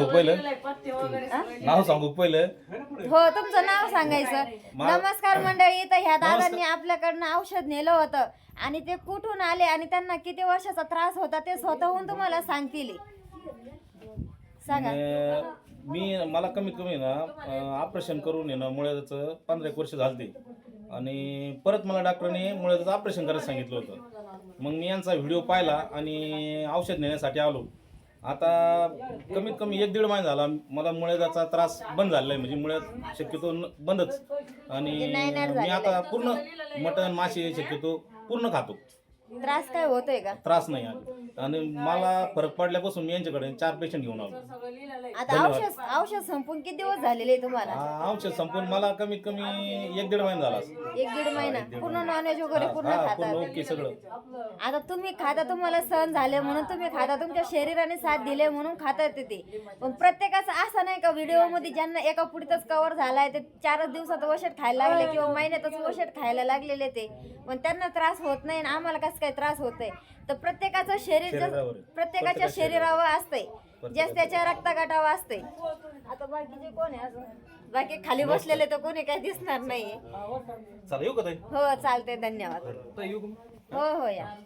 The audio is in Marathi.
पहिलं नाव सांगू पहिलं. हो, तुमचं नाव सांगायचं. नमस्कार मंडळी. तर ह्या दादांनी आपल्याकडनं औषध नेलं होतं आणि ते कुठून आले आणि त्यांना किती वर्षाचा त्रास होता ते स्वतःहून तुम्हाला सांगतील. सांगा. मला कमीत कमी ना ऑपरेशन करून ना मुळ्याचं 15 वर्ष झालते आणि परत मला डॉक्टरने मुळ्याचं ऑपरेशन करायला सांगितलं होतं. मग मी यांचा व्हिडिओ पाहिला आणि औषध नेण्यासाठी आलो. आता कमीत कमी 1-1.5 महिना झाला मला मुळ्याचा त्रास बंद झालेला आहे. म्हणजे मुळ्यात शक्यतो बंदच. आणि मी आता पूर्ण मटण मासे शक्यतो पूर्ण खातो. त्रास काय होतोय का? त्रास नाही आणि मला फरक पडल्यापासून मी यांच्याकडे 4 पेशंट घेऊन आलो. आता औषध संपून किती दिवस झालेले तुम्हाला? औषध संपून मला कमीत कमी 1-1.5 महिना झाला. 1-1.5 महिना पूर्ण नॉनव्हेज वगैरे पूर्ण खाता? ओके सगळं. आता तुम्ही खाता, तुम्हाला सहन झाले म्हणून तुम्ही खाता, तुमच्या शरीराने साथ दिले म्हणून खाता येते ते. पण प्रत्येकाचं असं नाही का व्हिडिओ मध्ये ज्यांना एका पुढीतच कव्हर झालाय ते 4 दिवसात वशट खायला लागले किंवा महिन्यातच वशट खायला लागलेले ते, पण त्यांना त्रास होत नाही आणि आम्हाला कसं काय त्रास होतोय? तर प्रत्येकाचं शरीर प्रत्येकाच्या शरीरावर असतंय, ज्यास त्याच्या रक्तगटावर असतंय. आता बाकीचे कोण आहे अजून? बाकी खाली बसलेले तर कोणी काही दिसणार नाहीये. चला येऊ का ताई? हो चालतंय, धन्यवाद. येऊ. हो हो या.